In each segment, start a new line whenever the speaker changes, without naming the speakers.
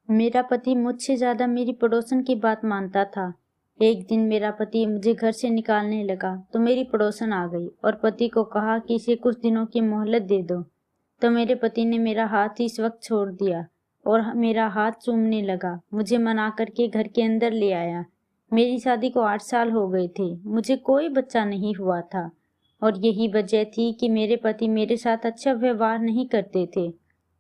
मेरा पति मुझसे ज्यादा मेरी पड़ोसन की बात मानता था। एक दिन मेरा पति मुझे घर से निकालने लगा तो मेरी पड़ोसन आ गई और पति को कहा कि इसे कुछ दिनों की मोहलत दे दो। तो मेरे पति ने मेरा हाथ इस वक्त छोड़ दिया और मेरा हाथ चूमने लगा। मुझे मना करके घर के अंदर ले आया। मेरी शादी को 8 साल हो गए थे। मुझे कोई बच्चा नहीं हुआ था और यही वजह थी कि मेरे पति मेरे साथ अच्छा व्यवहार नहीं करते थे।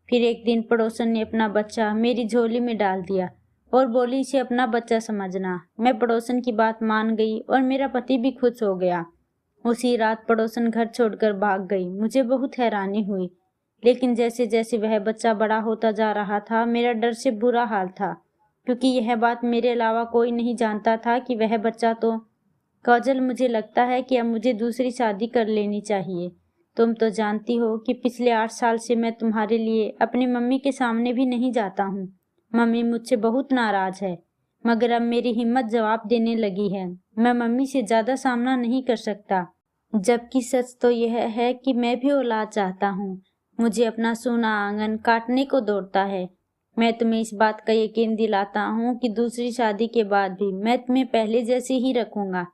फिर एक दिन पड़ोसन ने अपना बच्चा मेरी झोली में डाल दिया और बोली इसे अपना बच्चा समझना। मैं पड़ोसन की बात मान गई और मेरा पति भी खुश हो गया। उसी रात पड़ोसन घर छोड़कर भाग गई। मुझे बहुत हैरानी हुई, लेकिन जैसे जैसे वह बच्चा बड़ा होता जा रहा था मेरा डर से बुरा हाल था, क्योंकि यह बात मेरे अलावा कोई नहीं जानता था कि वह बच्चा तो काजल, मुझे लगता है कि अब मुझे दूसरी शादी कर लेनी चाहिए। तुम तो जानती हो कि पिछले 8 साल से मैं तुम्हारे लिए अपनी मम्मी के सामने भी नहीं जाता हूँ। मम्मी मुझसे बहुत नाराज है, मगर अब मेरी हिम्मत जवाब देने लगी है। मैं मम्मी से ज्यादा सामना नहीं कर सकता, जबकि सच तो यह है कि मैं भी औलाद चाहता हूँ। मुझे अपना सोना आंगन काटने को दौड़ता है। मैं तुम्हें इस बात का यकीन दिलाता हूँ कि दूसरी शादी के बाद भी मैं तुम्हें पहले जैसे ही रखूंगा।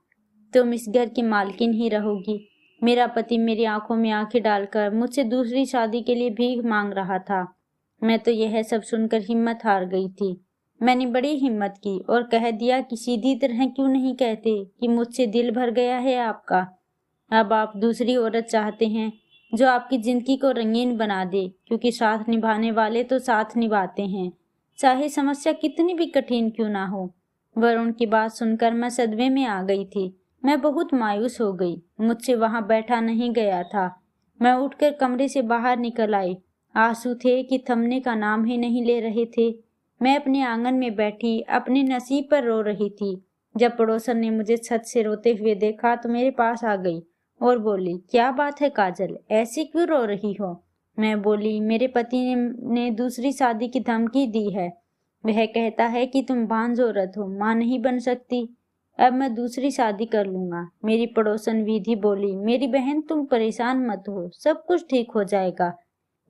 तुम इस घर की मालकिन ही रहोगी। मेरा पति मेरी आंखों में आंखें डालकर मुझसे दूसरी शादी के लिए भीख मांग रहा था। मैं तो यह सब सुनकर हिम्मत हार गई थी। मैंने बड़ी हिम्मत की और कह दिया कि सीधी तरह क्यों नहीं कहते कि मुझसे दिल भर गया है आपका। अब आप दूसरी औरत चाहते हैं जो आपकी जिंदगी को रंगीन बना दे, क्योंकि साथ निभाने वाले तो साथ निभाते हैं, चाहे समस्या कितनी भी कठिन क्यों ना हो। वरुण की बात सुनकर मैं सदमे में आ गई थी। मैं बहुत मायूस हो गई। मुझसे वहां बैठा नहीं गया था। मैं उठकर कमरे से बाहर निकल आई। आंसू थे कि थमने का नाम ही नहीं ले रहे थे। मैं अपने आंगन में बैठी अपने नसीब पर रो रही थी। जब पड़ोसन ने मुझे छत से रोते हुए देखा तो मेरे पास आ गई और बोली, क्या बात है काजल, ऐसी क्यों रो रही हो? मैं बोली, मेरे पति ने दूसरी शादी की धमकी दी है। वह कहता है कि तुम बांझ औरत हो, मां नहीं बन सकती। अब मैं दूसरी शादी कर लूंगा। मेरी पड़ोसन विधि बोली, मेरी बहन तुम परेशान मत हो, सब कुछ ठीक हो जाएगा।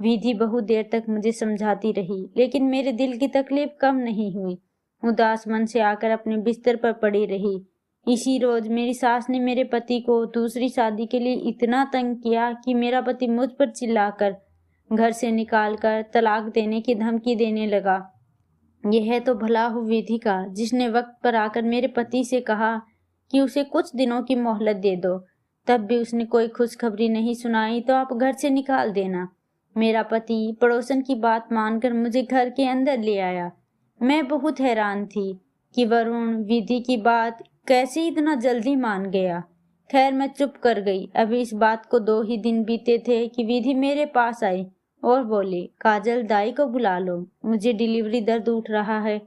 विधि बहुत देर तक मुझे समझाती रही, लेकिन मेरे दिल की तकलीफ कम नहीं हुई। उदास मन से आकर अपने बिस्तर पर पड़ी रही। इसी रोज मेरी सास ने मेरे पति को दूसरी शादी के लिए इतना तंग किया कि मेरा पति मुझ पर चिल्लाकर घर से निकालकर तलाक देने की धमकी देने लगा। यह तो भला हो विधि का, जिसने वक्त पर आकर मेरे पति से कहा कि उसे कुछ दिनों की मोहलत दे दो। तब भी उसने कोई खुशखबरी नहीं सुनाई तो आप घर से निकाल देना। मेरा पति पड़ोसन की बात मानकर मुझे घर के अंदर ले आया। मैं बहुत हैरान थी कि वरुण विधि की बात कैसे इतना जल्दी मान गया। खैर मैं चुप कर गई। अभी इस बात को 2 ही दिन बीते थे कि विधि मेरे पास आई और बोली, काजल दाई को बुला लो, मुझे डिलीवरी दर्द उठ रहा है।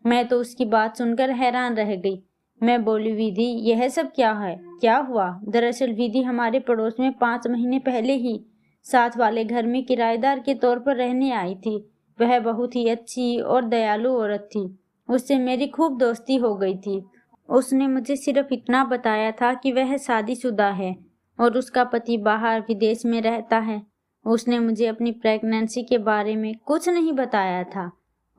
मैं तो उसकी बात सुनकर हैरान रह गई। मैं बोली, विधि यह सब क्या है, क्या हुआ? दरअसल विधि हमारे पड़ोस में 5 महीने पहले ही साथ वाले घर में किराएदार के तौर पर रहने आई थी। वह बहुत ही अच्छी और दयालु औरत थी। उससे मेरी खूब दोस्ती हो गई थी। उसने मुझे सिर्फ इतना बताया था कि वह शादीशुदा है और उसका पति बाहर विदेश में रहता है। उसने मुझे अपनी प्रेगनेंसी के बारे में कुछ नहीं बताया था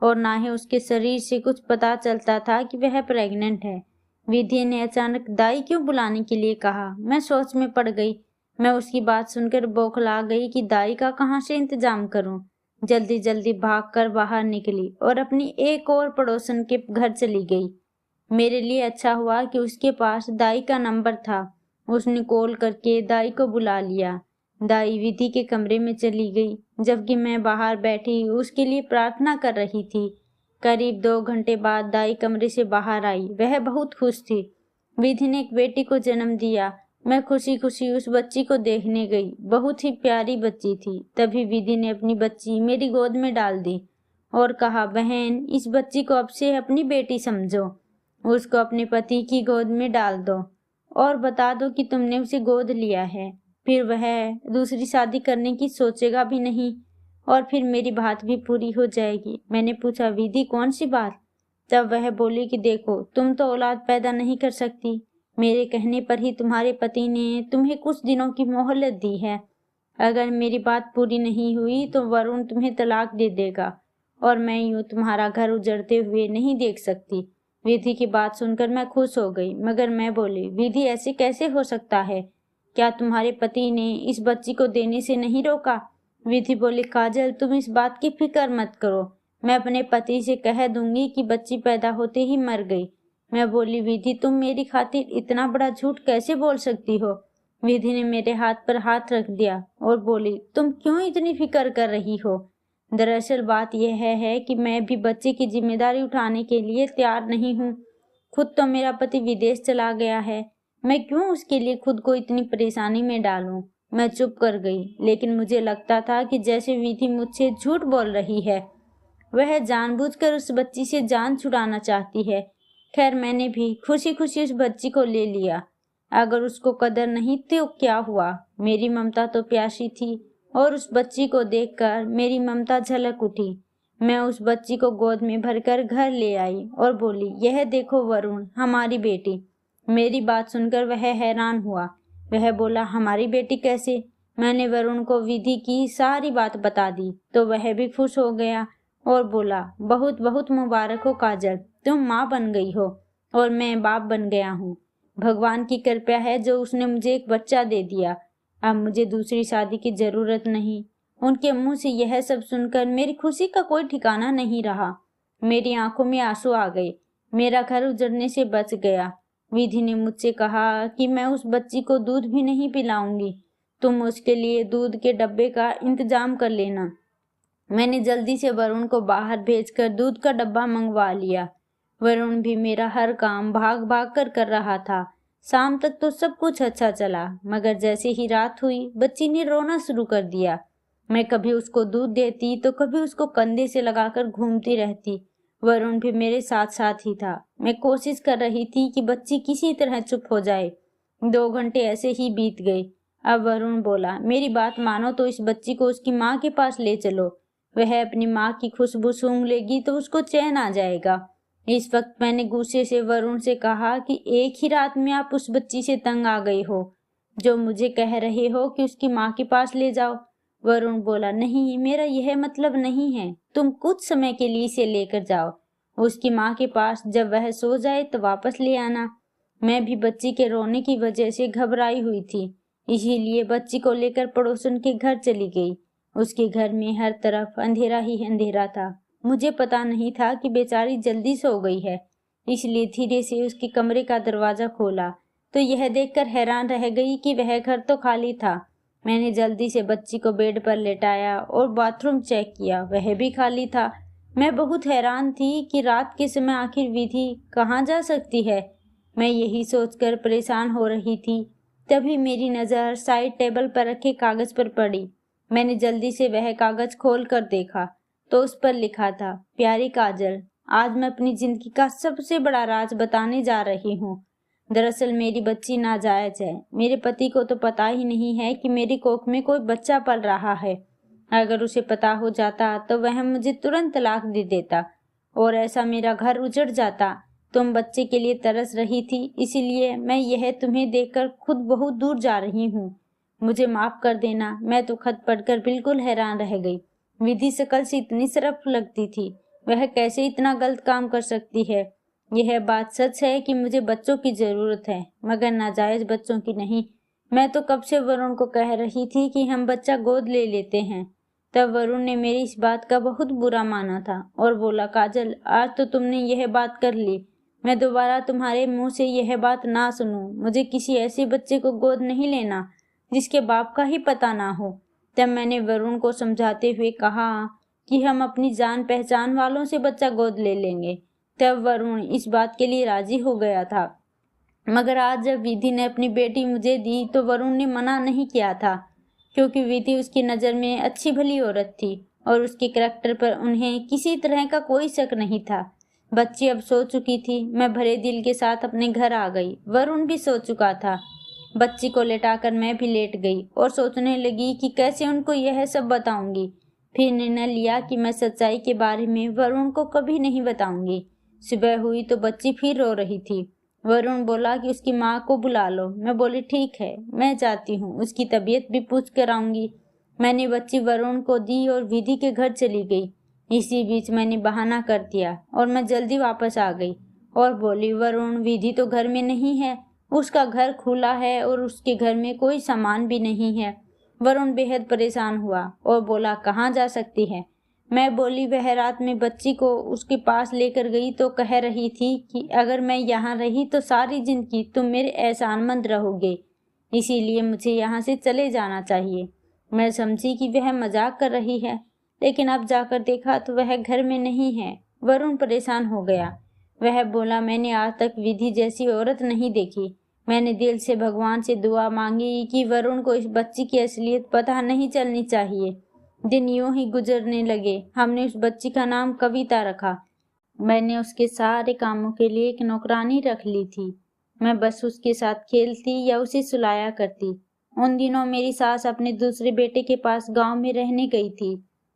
और ना ही उसके शरीर से कुछ पता चलता था कि वह प्रेग्नेंट है। विधि ने अचानक दाई क्यों बुलाने के लिए कहा। मैं सोच में पड़ गई। मैं उसकी बात सुनकर बौखला गई कि दाई का कहाँ से इंतजाम करूं। जल्दी जल्दी भागकर बाहर निकली और अपनी एक और पड़ोसन के घर चली गई। मेरे लिए अच्छा हुआ कि उसके पास दाई का नंबर था। उसने कॉल करके दाई को बुला लिया। दाई विधि के कमरे में चली गई, जबकि मैं बाहर बैठी उसके लिए प्रार्थना कर रही थी। करीब 2 घंटे बाद दाई कमरे से बाहर आई। वह बहुत खुश थी। विधि ने एक बेटी को जन्म दिया। मैं खुशी खुशी उस बच्ची को देखने गई। बहुत ही प्यारी बच्ची थी। तभी विधि ने अपनी बच्ची मेरी गोद में डाल दी और कहा, बहन इस बच्ची को अब से अपनी बेटी समझो, उसको अपने पति की गोद में डाल दो और बता दो कि तुमने उसे गोद लिया है। फिर वह दूसरी शादी करने की सोचेगा भी नहीं और फिर मेरी बात भी पूरी हो जाएगी। मैंने पूछा, विधि कौन सी बात? तब वह बोली कि देखो, तुम तो औलाद पैदा नहीं कर सकती। मेरे कहने पर ही तुम्हारे पति ने तुम्हें कुछ दिनों की मोहलत दी है। अगर मेरी बात पूरी नहीं हुई तो वरुण तुम्हें तलाक दे देगा और मैं यूं तुम्हारा घर उजड़ते हुए नहीं देख सकती। विधि की बात सुनकर मैं खुश हो गई, मगर मैं बोली, विधि ऐसे कैसे हो सकता है? क्या तुम्हारे पति ने इस बच्ची को देने से नहीं रोका? विधि बोली, काजल तुम इस बात की फिक्र मत करो, मैं अपने पति से कह दूंगी कि बच्ची पैदा होते ही मर गई। मैं बोली, विधि तुम मेरी खातिर इतना बड़ा झूठ कैसे बोल सकती हो? विधि ने मेरे हाथ पर हाथ रख दिया और बोली, तुम क्यों इतनी फिक्र कर रही हो? दरअसल बात यह है कि मैं भी बच्चे की जिम्मेदारी उठाने के लिए तैयार नहीं हूँ। खुद तो मेरा पति विदेश चला गया है, मैं क्यों उसके लिए खुद को इतनी परेशानी में डालूं? मैं चुप कर गई, लेकिन मुझे लगता था कि जैसे विधि मुझसे झूठ बोल रही है। वह जानबूझकर उस बच्ची से जान छुड़ाना चाहती है। खैर मैंने भी खुशी खुशी उस बच्ची को ले लिया। अगर उसको कदर नहीं तो क्या हुआ, मेरी ममता तो प्यासी थी और उस बच्ची को देखकर मेरी ममता झलक उठी। मैं उस बच्ची को गोद में भरकर घर ले आई और बोली, यह देखो वरुण, हमारी बेटी। मेरी बात सुनकर वह हैरान हुआ। वह बोला, हमारी बेटी कैसे? मैंने वरुण को विधि की सारी बात बता दी तो वह भी खुश हो गया और बोला, बहुत बहुत मुबारक हो काजल, तुम माँ बन गई हो और मैं बाप बन गया हूँ। भगवान की कृपा है जो उसने मुझे एक बच्चा दे दिया। अब मुझे दूसरी शादी की जरूरत नहीं। उनके मुंह से यह सब सुनकर मेरी खुशी का कोई ठिकाना नहीं रहा। मेरी आंखों में आंसू आ गए। मेरा घर उजड़ने से बच गया। विधि ने मुझसे कहा कि मैं उस बच्ची को दूध भी नहीं पिलाऊंगी, तुम उसके लिए दूध के डब्बे का इंतजाम कर लेना। मैंने जल्दी से वरुण को बाहर भेजकर दूध का डब्बा मंगवा लिया। वरुण भी मेरा हर काम भाग भाग कर रहा था। शाम तक तो सब कुछ अच्छा चला, मगर जैसे ही रात हुई बच्ची ने रोना शुरू कर दिया। मैं कभी उसको दूध देती तो कभी उसको कंधे से लगाकर घूमती रहती। वरुण भी मेरे साथ साथ ही था। मैं कोशिश कर रही थी कि बच्ची किसी तरह चुप हो जाए। 2 घंटे ऐसे ही बीत गए। अब वरुण बोला, मेरी बात मानो तो इस बच्ची को उसकी माँ के पास ले चलो। वह अपनी माँ की खुशबू सूंघ लेगी तो उसको चैन आ जाएगा। इस वक्त मैंने गुस्से से वरुण से कहा कि एक ही रात में आप उस बच्ची से तंग आ गए हो जो मुझे कह रहे हो कि उसकी माँ के पास ले जाओ। वरुण बोला, नहीं, मेरा यह मतलब नहीं है, तुम कुछ समय के लिए इसे लेकर जाओ उसकी माँ के पास, जब वह सो जाए तो वापस ले आना। मैं भी बच्ची के रोने की वजह से घबराई हुई थी, इसीलिए बच्ची को लेकर पड़ोसन के घर चली गई। उसके घर में हर तरफ अंधेरा ही अंधेरा था। मुझे पता नहीं था कि बेचारी जल्दी सो गई है, इसलिए धीरे से उसके कमरे का दरवाजा खोला तो यह देखकर हैरान रह गई कि वह घर तो खाली था। मैंने जल्दी से बच्ची को बेड पर लेटाया और बाथरूम चेक किया, वह भी खाली था। मैं बहुत हैरान थी कि रात के समय आखिर विधि कहाँ जा सकती है। मैं यही सोचकर परेशान हो रही थी। तभी मेरी नज़र साइड टेबल पर रखे कागज पर पड़ी। मैंने जल्दी से वह कागज खोल कर देखा तो उस पर लिखा था, प्यारी काजल, आज मैं अपनी जिंदगी का सबसे बड़ा राज बताने जा रही हूँ। दरअसल मेरी बच्ची नाजायज है। मेरे पति को तो पता ही नहीं है कि मेरी कोख में कोई बच्चा पल रहा है। अगर उसे पता हो जाता तो वह मुझे तुरंत तलाक दे देता और ऐसा मेरा घर उजड़ जाता। तुम बच्चे के लिए तरस रही थी, इसीलिए मैं यह तुम्हें देखकर खुद बहुत दूर जा रही हूँ। मुझे माफ कर देना। मैं तो खत पढ़कर बिल्कुल हैरान रह गई। विधि शकल से इतनी सरफ लगती थी, वह कैसे इतना गलत काम कर सकती है? यह बात सच है कि मुझे बच्चों की जरूरत है, मगर नाजायज बच्चों की नहीं। मैं तो कब से वरुण को कह रही थी कि हम बच्चा गोद ले लेते हैं। तब वरुण ने मेरी इस बात का बहुत बुरा माना था और बोला, काजल, आज तो तुमने यह बात कर ली। मैं दोबारा तुम्हारे मुंह से यह बात ना सुनूं। मुझे किसी ऐसे बच्चे को गोद नहीं लेना जिसके बाप का ही पता ना हो। तब मैंने वरुण को समझाते हुए कहा कि हम अपनी जान पहचान वालों से बच्चा गोद ले लेंगे। तब वरुण इस बात के लिए राजी हो गया था। मगर आज जब विधि ने अपनी बेटी मुझे दी तो वरुण ने मना नहीं किया था, क्योंकि विधि उसकी नज़र में अच्छी भली औरत थी और उसके करैक्टर पर उन्हें किसी तरह का कोई शक नहीं था। बच्ची अब सो चुकी थी। मैं भरे दिल के साथ अपने घर आ गई। वरुण भी सो चुका था। बच्ची को लेटाकर मैं भी लेट गई और सोचने लगी कि कैसे उनको यह सब बताऊंगी। फिर निर्णय लिया कि मैं सच्चाई के बारे में वरुण को कभी नहीं बताऊंगी। सुबह हुई तो बच्ची फिर रो रही थी। वरुण बोला कि उसकी माँ को बुला लो। मैं बोली, ठीक है, मैं जाती हूँ, उसकी तबीयत भी पूछ कर आऊंगी। मैंने बच्ची वरुण को दी और विधि के घर चली गई। इसी बीच मैंने बहाना कर दिया और मैं जल्दी वापस आ गई और बोली, वरुण, विधि तो घर में नहीं है, उसका घर खुला है और उसके घर में कोई सामान भी नहीं है। वरुण बेहद परेशान हुआ और बोला, कहाँ जा सकती है? मैं बोली, वह रात में बच्ची को उसके पास लेकर गई तो कह रही थी कि अगर मैं यहाँ रही तो सारी जिंदगी तुम मेरे एहसानमंद रहोगे, इसीलिए मुझे यहाँ से चले जाना चाहिए। मैं समझी कि वह मजाक कर रही है, लेकिन अब जाकर देखा तो वह घर में नहीं है। वरुण परेशान हो गया। वह बोला, मैंने आज तक विधि जैसी औरत नहीं देखी। मैंने दिल से भगवान से दुआ मांगी कि वरुण को इस बच्ची की असलियत पता नहीं चलनी चाहिए। दिन यूं ही गुजरने लगे। हमने उस बच्ची का नाम कविता रखा। मैंने उसके सारे कामों के लिए एक नौकरानी रख ली थी। मैं बस उसके साथ खेलती या उसे सुलाया करती। उन दिनों मेरी सास अपने दूसरे बेटे के पास गांव में रहने गई थी,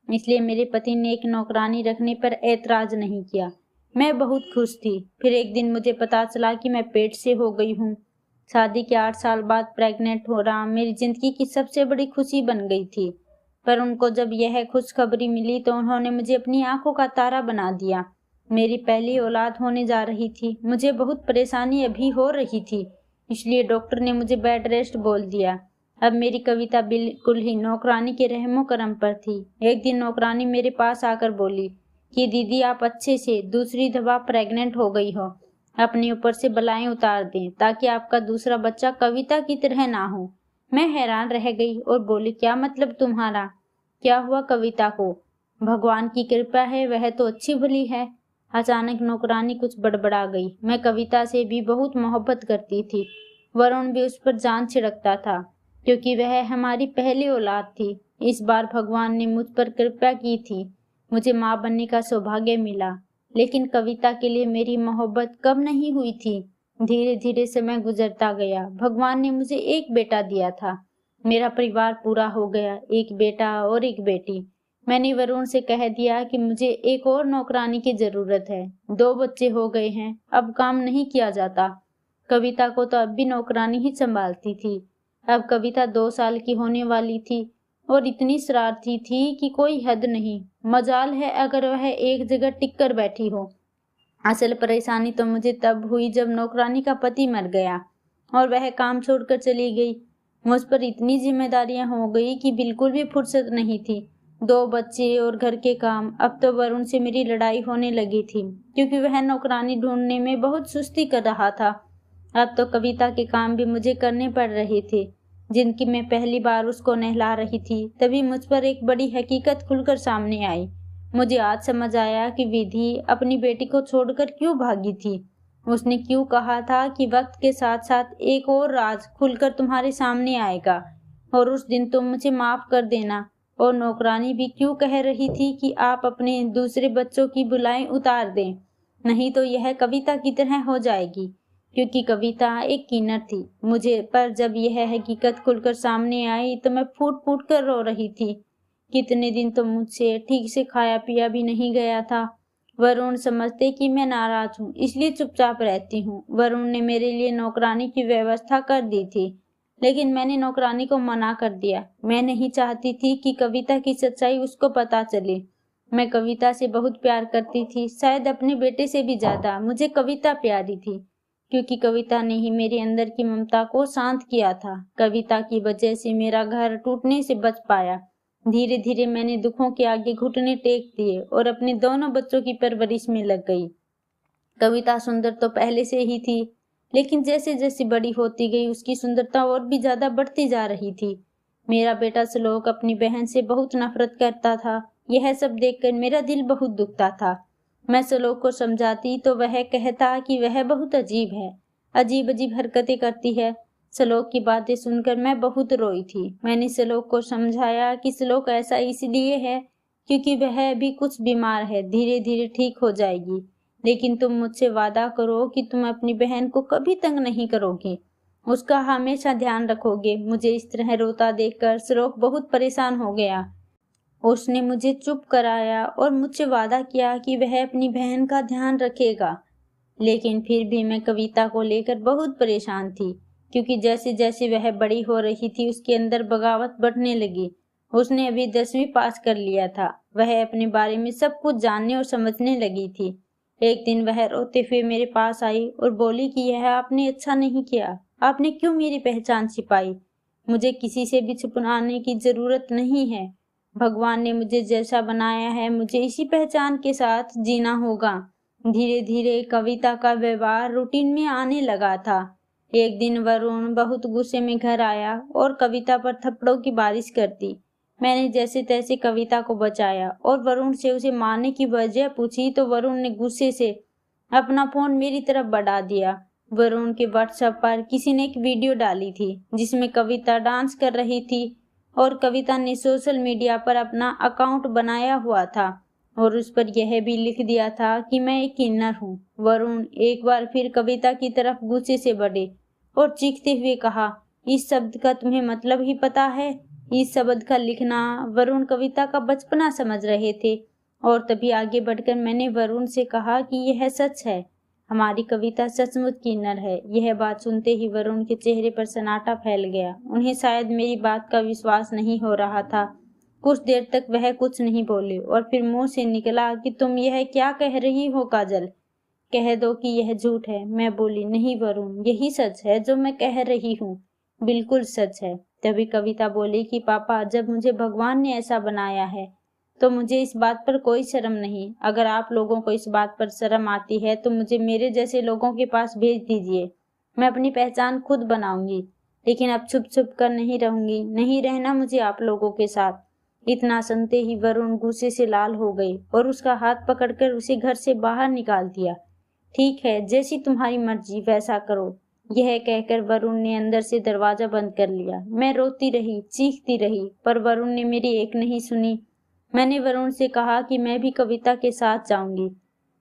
इसलिए मेरे पति ने एक नौकरानी रखने पर ऐतराज नहीं किया। मैं बहुत खुश थी। फिर एक दिन मुझे पता चला कि मैं पेट से हो गई हूँ। शादी के 8 साल बाद प्रेग्नेंट हो रहा मेरी जिंदगी की सबसे बड़ी खुशी बन गई थी। पर उनको जब यह खुशखबरी मिली तो उन्होंने मुझे अपनी आंखों का तारा बना दिया। मेरी पहली औलाद होने जा रही थी। मुझे बहुत परेशानी अभी हो रही थी, इसलिए डॉक्टर ने मुझे बेड रेस्ट बोल दिया। अब मेरी कविता बिल्कुल ही नौकरानी के रहमो करम पर थी। एक दिन नौकरानी मेरे पास आकर बोली कि दीदी, आप अच्छे से दूसरी दफा प्रेग्नेंट हो गई हो, अपने ऊपर से बलाएं उतार दें ताकि आपका दूसरा बच्चा कविता की तरह ना हो। मैं हैरान रह गई और बोली, क्या मतलब तुम्हारा? क्या हुआ कविता को? भगवान की कृपा है, वह तो अच्छी भली है। अचानक नौकरानी कुछ बड़बड़ा गई। मैं कविता से भी बहुत मोहब्बत करती थी। वरुण भी उस पर जान छिड़कता था, क्योंकि वह हमारी पहली औलाद थी। इस बार भगवान ने मुझ पर कृपा की थी। मुझे माँ बनने का सौभाग्य मिला। लेकिन कविता के लिए मेरी मोहब्बत कम नहीं हुई थी। धीरे धीरे समय गुजरता गया। भगवान ने मुझे एक बेटा दिया था। मेरा परिवार पूरा हो गया, एक बेटा और एक बेटी। मैंने वरुण से कह दिया कि मुझे एक और नौकरानी की जरूरत है। 2 बच्चे हो गए हैं, अब काम नहीं किया जाता। कविता को तो अब भी नौकरानी ही संभालती थी। अब कविता 2 साल की होने वाली थी और इतनी शरारती थी कि कोई हद नहीं। मजाल है अगर वह एक जगह टिक कर बैठी हो। असल परेशानी तो मुझे तब हुई जब नौकरानी का पति मर गया और वह काम छोड़कर चली गई। मुझ पर इतनी जिम्मेदारियां हो गई कि बिल्कुल भी फुर्सत नहीं थी। 2 बच्चे और घर के काम। अब तो वरुण से मेरी लड़ाई होने लगी थी, क्योंकि वह नौकरानी ढूंढने में बहुत सुस्ती कर रहा था। अब तो कविता के काम भी मुझे करने पड़ रहे थे। जिनकी मैं पहली बार उसको नहला रही थी, तभी मुझ पर एक बड़ी हकीकत खुलकर सामने आई। मुझे आज समझ आया कि विधि अपनी बेटी को छोड़कर क्यों भागी थी। उसने क्यों कहा था कि वक्त के साथ साथ एक और राज खुलकर तुम्हारे सामने आएगा और उस दिन तुम मुझे माफ कर देना। और नौकरानी भी क्यों कह रही थी कि आप अपने दूसरे बच्चों की बुलाएं उतार दें, नहीं तो यह कविता की तरह हो जाएगी, क्योंकि कविता एक किन्नर थी। मुझे पर जब यह हकीकत खुलकर सामने आई तो मैं फूट फूट कर रो रही थी। कितने दिन तो मुझसे ठीक से खाया पिया भी नहीं गया था। वरुण समझते कि मैं नाराज हूँ, इसलिए चुपचाप रहती हूँ। वरुण ने मेरे लिए नौकरानी की व्यवस्था कर दी थी, लेकिन मैंने नौकरानी को मना कर दिया। मैं नहीं चाहती थी कि कविता की सच्चाई उसको पता चले। मैं कविता से बहुत प्यार करती थी, शायद अपने बेटे से भी ज्यादा मुझे कविता प्यारी थी, क्योंकि कविता ने ही मेरे अंदर की ममता को शांत किया था। कविता की वजह से मेरा घर टूटने से बच पाया। धीरे धीरे मैंने दुखों के आगे घुटने टेक दिए और अपने दोनों बच्चों की परवरिश में लग गई। कविता सुंदर तो पहले से ही थी, लेकिन जैसे जैसे बड़ी होती गई उसकी सुंदरता और भी ज्यादा बढ़ती जा रही थी। मेरा बेटा श्लोक अपनी बहन से बहुत नफरत करता था। यह सब देखकर मेरा दिल बहुत दुखता था। मैं श्लोक को समझाती तो वह कहता कि वह बहुत अजीब है, अजीब अजीब हरकतें करती है। श्लोक की बातें सुनकर मैं बहुत रोई थी। मैंने श्लोक को समझाया कि श्लोक ऐसा इसलिए है क्योंकि वह भी कुछ बीमार है, धीरे धीरे ठीक हो जाएगी। लेकिन तुम मुझसे वादा करो कि तुम अपनी बहन को कभी तंग नहीं करोगे, उसका हमेशा ध्यान रखोगे। मुझे इस तरह रोता देखकर श्लोक बहुत परेशान हो गया। उसने मुझे चुप कराया और मुझसे वादा किया कि वह अपनी बहन का ध्यान रखेगा। लेकिन फिर भी मैं कविता को लेकर बहुत परेशान थी, क्योंकि जैसे जैसे वह बड़ी हो रही थी उसके अंदर बगावत बढ़ने लगी। उसने अभी 10वीं पास कर लिया था। वह अपने बारे में सब कुछ जानने और समझने लगी थी। एक दिन वह रोते हुए मेरे पास आई और बोली कि यह आपने अच्छा नहीं किया। आपने क्यों मेरी पहचान छिपाई? मुझे किसी से भी छुपाने की जरूरत नहीं है। भगवान ने मुझे जैसा बनाया है, मुझे इसी पहचान के साथ जीना होगा। धीरे धीरे कविता का व्यवहार रूटीन में आने लगा था। एक दिन वरुण बहुत गुस्से में घर आया और कविता पर थप्पड़ों की बारिश कर दी। मैंने जैसे तैसे कविता को बचाया और वरुण से उसे मारने की वजह पूछी तो वरुण ने गुस्से से अपना फोन मेरी तरफ बढ़ा दिया। वरुण के व्हाट्सएप पर किसी ने एक वीडियो डाली थी जिसमें कविता डांस कर रही थी और कविता ने सोशल मीडिया पर अपना अकाउंट बनाया हुआ था और उस पर यह भी लिख दिया था कि मैं एक किन्नर हूँ। वरुण एक बार फिर कविता की तरफ गुस्से से बढ़े और चीखते हुए कहा, इस शब्द का तुम्हें मतलब ही पता है? इस शब्द का लिखना वरुण कविता का बचपना समझ रहे थे और तभी आगे बढ़कर मैंने वरुण से कहा कि यह सच है, हमारी कविता सचमुच किन्नर है। यह बात सुनते ही वरुण के चेहरे पर सन्नाटा फैल गया। उन्हें शायद मेरी बात का विश्वास नहीं हो रहा था। कुछ देर तक वह कुछ नहीं बोले और फिर मुंह से निकला कि तुम यह क्या कह रही हो काजल? कह दो कि यह झूठ है। मैं बोली, नहीं वरुण, यही सच है जो मैं कह रही हूँ, बिल्कुल सच है। तभी कविता बोली कि पापा, जब मुझे भगवान ने ऐसा बनाया है तो मुझे इस बात पर कोई शर्म नहीं। अगर आप लोगों को इस बात पर शर्म आती है तो मुझे मेरे जैसे लोगों के पास भेज दीजिए। मैं अपनी पहचान खुद बनाऊंगी, लेकिन अब छुप छुप कर नहीं रहूंगी। नहीं रहना मुझे आप लोगों के साथ। इतना सुनते ही वरुण गुस्से से लाल हो गई और उसका हाथ पकड़कर उसे घर से बाहर निकाल दिया। ठीक है, जैसी तुम्हारी मर्जी वैसा करो। यह कहकर वरुण ने अंदर से दरवाजा बंद कर लिया। मैं रोती रही, चीखती रही, पर वरुण ने मेरी एक नहीं सुनी। मैंने वरुण से कहा कि मैं भी कविता के साथ जाऊंगी,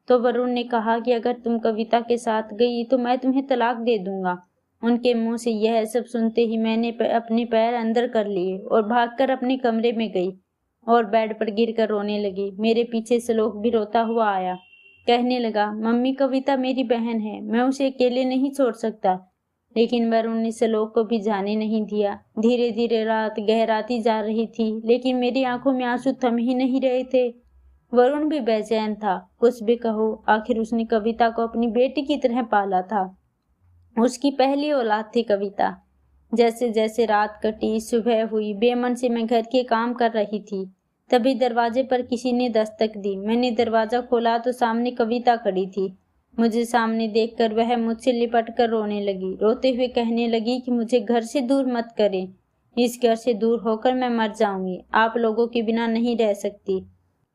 तो वरुण ने कहा कि अगर तुम कविता के साथ गई तो मैं तुम्हें तलाक दे दूंगा। उनके मुंह से यह सब सुनते ही मैंने अपने पैर अंदर कर लिए और भागकर अपने कमरे में गई और बेड पर गिरकर रोने लगी। मेरे पीछे श्लोक भी रोता हुआ आया। कहने लगा, मम्मी, कविता मेरी बहन है, मैं उसे अकेले नहीं छोड़ सकता। लेकिन वरुण ने श्लोक को भी जाने नहीं दिया। धीरे धीरे रात गहराती जा रही थी, लेकिन मेरी आंखों में आंसू थम ही नहीं रहे थे। वरुण भी बेचैन था। कुछ भी कहो, आखिर उसने कविता को अपनी बेटी की तरह पाला था। उसकी पहली औलाद थी कविता। जैसे जैसे रात कटी, सुबह हुई, बेमन से मैं घर के काम कर रही थी। तभी दरवाजे पर किसी ने दस्तक दी। मैंने दरवाजा खोला तो सामने कविता खड़ी थी। मुझे सामने देखकर वह मुझसे लिपट कर रोने लगी। रोते हुए कहने लगी कि मुझे घर से दूर मत करें, इस घर से दूर होकर मैं मर जाऊंगी, आप लोगों के बिना नहीं रह सकती।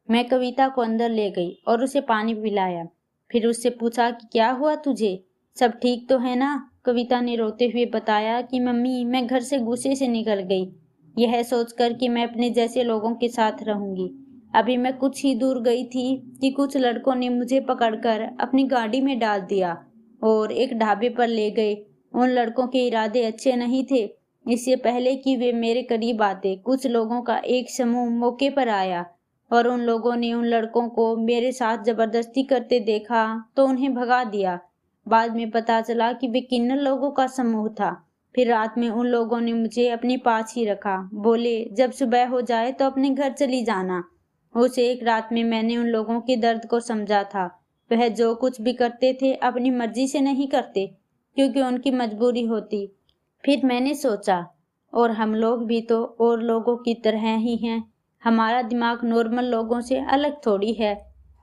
मैं कविता को अंदर ले गई और उसे पानी पिलाया। फिर उससे पूछा कि क्या हुआ तुझे, सब ठीक तो है ना? कविता ने रोते हुए बताया कि मम्मी, मैं घर से गुस्से से निकल गई, यह सोचकर कि मैं अपने जैसे लोगों के साथ रहूंगी। अभी मैं कुछ ही दूर गई थी कि कुछ लड़कों ने मुझे पकड़कर अपनी गाड़ी में डाल दिया और एक ढाबे पर ले गए। उन लड़कों के इरादे अच्छे नहीं थे। इससे पहले कि वे मेरे करीब आते, कुछ लोगों का एक समूह मौके पर आया और उन लोगों ने उन लड़कों को मेरे साथ जबरदस्ती करते देखा तो उन्हें भगा दिया। बाद में पता चला कि वे किन्नर लोगों का समूह था। फिर रात में उन लोगों ने मुझे अपने पास ही रखा। बोले, जब सुबह हो जाए तो अपने घर चली जाना। उस एक रात में मैंने उन लोगों के दर्द को समझा था। वह जो कुछ भी करते थे अपनी मर्जी से नहीं करते, क्योंकि उनकी मजबूरी होती। फिर मैंने सोचा, और हम लोग भी तो और लोगों की तरह ही हैं। हमारा दिमाग नॉर्मल लोगों से अलग थोड़ी है,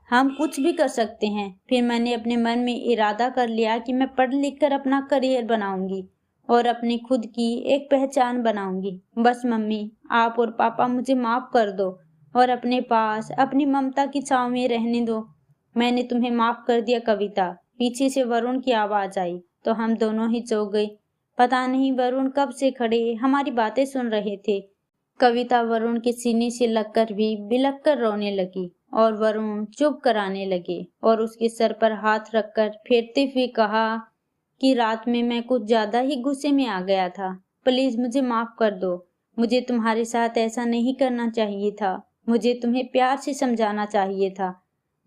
हम कुछ भी कर सकते हैं। फिर मैंने अपने मन में इरादा कर लिया कि मैं पढ़ लिख कर अपना करियर बनाऊंगी और अपनी खुद की एक पहचान बनाऊंगी। बस मम्मी, आप और पापा मुझे माफ कर दो और अपने पास अपनी ममता की छांव में रहने दो। मैंने तुम्हें माफ कर दिया कविता। पीछे से वरुण की आवाज आई तो हम दोनों ही चौंक गए। पता नहीं वरुण कब से खड़े हमारी बातें सुन रहे थे। कविता वरुण के सीने से लगकर भी बिलख कर रोने लगी और वरुण चुप कराने लगे और उसके सर पर हाथ रखकर फेरते हुए कहा कि रात में मैं कुछ ज्यादा ही गुस्से में आ गया था। प्लीज मुझे माफ कर दो। मुझे तुम्हारे साथ ऐसा नहीं करना चाहिए था। मुझे तुम्हें प्यार से समझाना चाहिए था।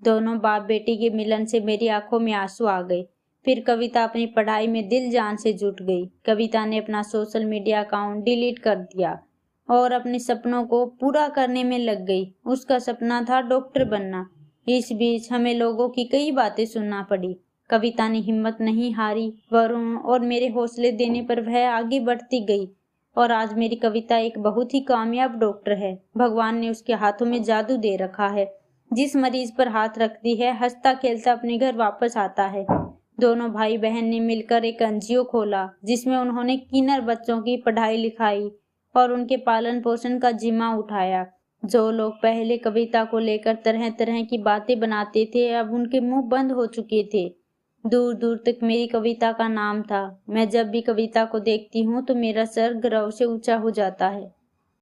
दोनों बाप बेटी के मिलन से मेरी आंखों में आंसू आ गए। फिर कविता अपनी पढ़ाई में दिल जान से जुट गई। कविता ने अपना सोशल मीडिया अकाउंट डिलीट कर दिया और अपने सपनों को पूरा करने में लग गई। उसका सपना था डॉक्टर बनना। इस बीच हमें लोगों की कई बातें सुनना पड़ी। कविता ने हिम्मत नहीं हारी। वरुण और मेरे हौसले देने पर वह आगे बढ़ती गई और आज मेरी कविता एक बहुत ही कामयाब डॉक्टर है। भगवान ने उसके हाथों में जादू दे रखा है। जिस मरीज पर हाथ रखती है, हंसता खेलता अपने घर वापस आता है। दोनों भाई बहन ने मिलकर एक एनजीओ खोला जिसमें उन्होंने किन्नर बच्चों की पढ़ाई लिखाई और उनके पालन पोषण का जिम्मा उठाया। जो लोग पहले कविता को लेकर तरह तरह की बातें बनाते थे, अब उनके मुंह बंद हो चुके थे। दूर दूर तक मेरी कविता का नाम था। मैं जब भी कविता को देखती हूँ तो मेरा सर गर्व से ऊंचा हो जाता है।